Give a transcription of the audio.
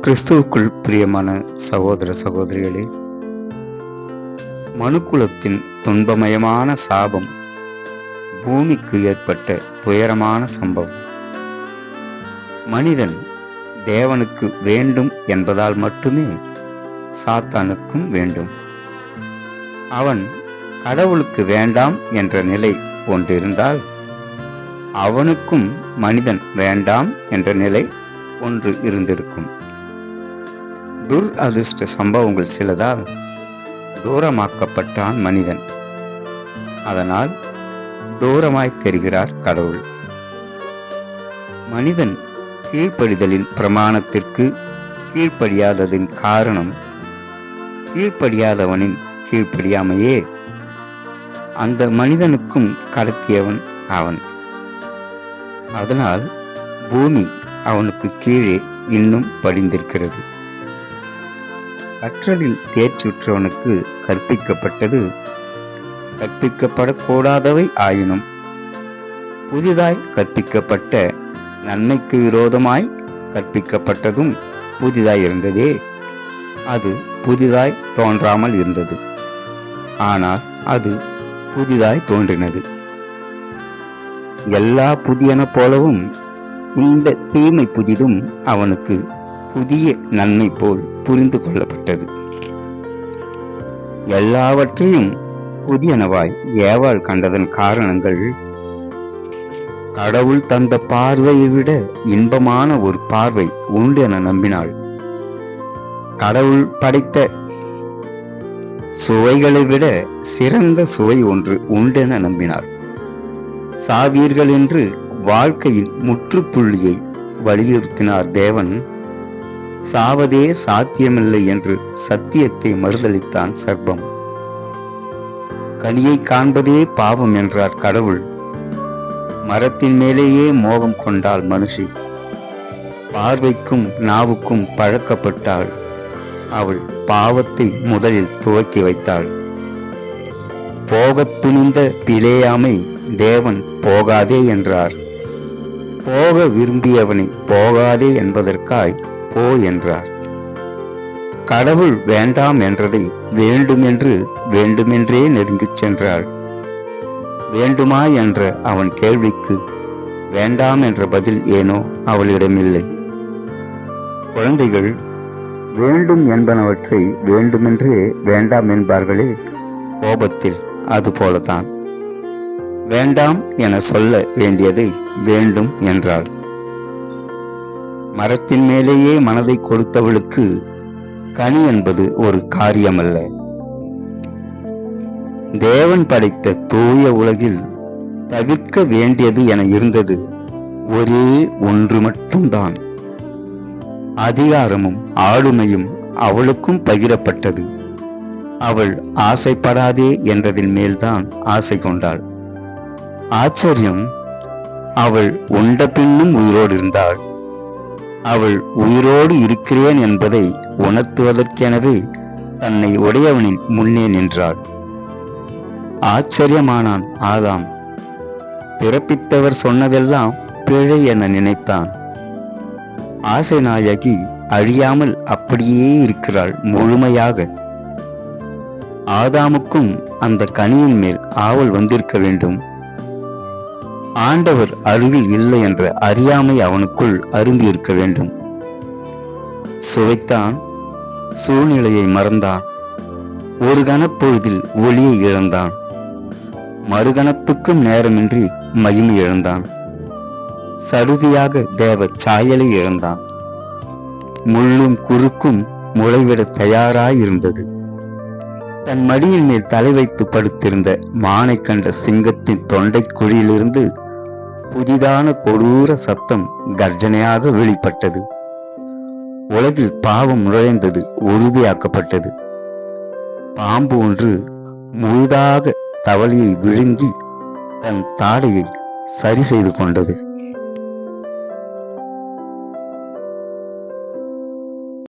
கிறிஸ்துவுக்குள் பிரியமான சகோதர சகோதரிகளே, மனுக்குலத்தின் துன்பமயமான சாபம் பூமிக்கு ஏற்பட்ட துயரமான சம்பவம். மனிதன் தேவனுக்கு வேண்டும் என்பதால் மட்டுமே சாத்தானுக்கும் வேண்டும். அவன் கடவுளுக்கு வேண்டாம் என்ற நிலை ஒன்றிருந்தால் அவனுக்கும் மனிதன் வேண்டாம் என்ற நிலை ஒன்று இருந்திருக்கும். துரதிர்ஷ்ட சம்பவங்கள் சிலதால் தூரமாக்கப்பட்டான் மனிதன். அதனால் தூரமாய் தெரிகிறார் கடவுள். மனிதன் கீழ்ப்படிதலின் பிரமாணத்திற்கு கீழ்ப்படியாததின் காரணம் கீழ்ப்படியாதவனின் கீழ்ப்படியாமையே அந்த மனிதனுக்கும் கடத்தியவன் அவன். அதனால் பூமி அவனுக்கு கீழே இன்னும் படிந்திருக்கிறது. கற்றலில் தேர்ச்சுற்றவனுக்கு கற்பிக்கப்பட்டது கற்பிக்கப்படக்கூடாதவை ஆயினும் புதிதாய் கற்பிக்கப்பட்ட நன்மைக்கு விரோதமாய் கற்பிக்கப்பட்டதும் புதிதாய் இருந்ததே, அது புதிதாய் தோன்றாமல் இருந்தது. ஆனால் அது புதிதாய் தோன்றினது. எல்லா புதியன போலவும் இந்த தீமை புதிதும் அவனுக்கு புதிய நன்மை போல் புரிந்து கொள்ளப்பட்டது. எல்லாவற்றையும் புதியனவாய் ஏவாள் கண்டதன் காரணங்கள் கடவுள் தந்த பார்வையை விட இன்பமான ஒரு பார்வை உண்டு என நம்பினாள். கடவுள் படைத்த சுவைகளை விட சிறந்த சுவை ஒன்று உண்டென நம்பினார். சாவீர்கள் என்று வாழ்க்கையின் முற்றுப்புள்ளியை வலியுறுத்தினார் தேவன். சாவதே சாத்தியமில்லை என்று சத்தியத்தை மறுதளித்தான் சர்ப்பம். கனியை காண்பதே பாவம் என்றார் கடவுள். மரத்தின் மேலேயே மோகம் கொண்டாள் மனுஷி. பார்வைக்கும் நாவுக்கும் பழக்கப்பட்டாள். அவள் பாவத்தை முதலில் துவக்கி வைத்தாள். போகத் துணிந்த பிலேயாமை தேவன் போகாதே என்றார். போக விரும்பியவனை போகாதே என்பதற்காய் போ என்றார். கடவுள் வேண்டாம் என்றதை வேண்டுமென்று வேண்டுமென்றே நெருங்கிச் சென்றாள். வேண்டுமா என்ற அவன் கேள்விக்கு வேண்டாம் என்ற பதில் ஏனோ அவளிடமில்லை. குழந்தைகள் வேண்டும் என்பனவற்றை வேண்டுமென்றே வேண்டாம் என்பார்களே, கோபத்தில் அதுபோலதான். வேண்டாம் என சொல்ல வேண்டியதை வேண்டும் என்றாள். மரத்தின் மேலேயே மனதை கொடுத்தவளுக்கு கனி என்பது ஒரு காரியமல்ல. தேவன் படைத்த தூய உலகில் தவிர்க்க வேண்டியது என இருந்தது ஒரே ஒன்று மட்டும்தான். அதிகாரமும் ஆளுமையும் அவளுக்கும் பகிரப்பட்டது. அவள் ஆசைப்படாதே என்றதின் மேல்தான் ஆசை கொண்டாள். ஆச்சரியம், அவள் உண்ட பின்னும் உயிரோடு இருந்தாள். அவள் உயிரோடு இருக்கிறேன் என்பதை உணர்த்துவதற்கெனவே தன்னை உடையவனின் முன்னே நின்றாள். ஆச்சரியமானான் ஆதாம். பிறப்பித்தவர் சொன்னதெல்லாம் பிழை என நினைத்தான். ஆசை நாயகி அழியாமல் அப்படியே இருக்கிறாள் முழுமையாக. ஆதாமுக்கும் அந்த கனியின் மேல் ஆவல் வந்திருக்க வேண்டும். ஆண்டவர் அருகில் இல்லை என்ற அறியாமை அவனுக்குள் அருந்தியிருக்க வேண்டும். சுவைத்தான், சூழ்நிலையை மறந்தான். ஒரு கணப்பொழுதில் ஒளியை இழந்தான். மறுகணப்புக்கும் நேரமின்றி மகிமை இழந்தான். சடுதியாக தேவ சாயலை இழந்தான். முள்ளும் குறுக்கும் முளைவிட தயாராயிருந்தது. தன் மடியின் மேல் தலை வைத்து படுத்திருந்த மானை கண்ட சிங்கத்தின் தொண்டை குழியிலிருந்து புதிதான கொடூர சத்தம் கர்ஜனையாக வெளிப்பட்டது. உலகில் பாவம் நுழைந்தது உறுதியாக்கப்பட்டது. பாம்பு ஒன்று முழுதாக தவளையை விழுங்கி தன் தாடையை சரி செய்து கொண்டது.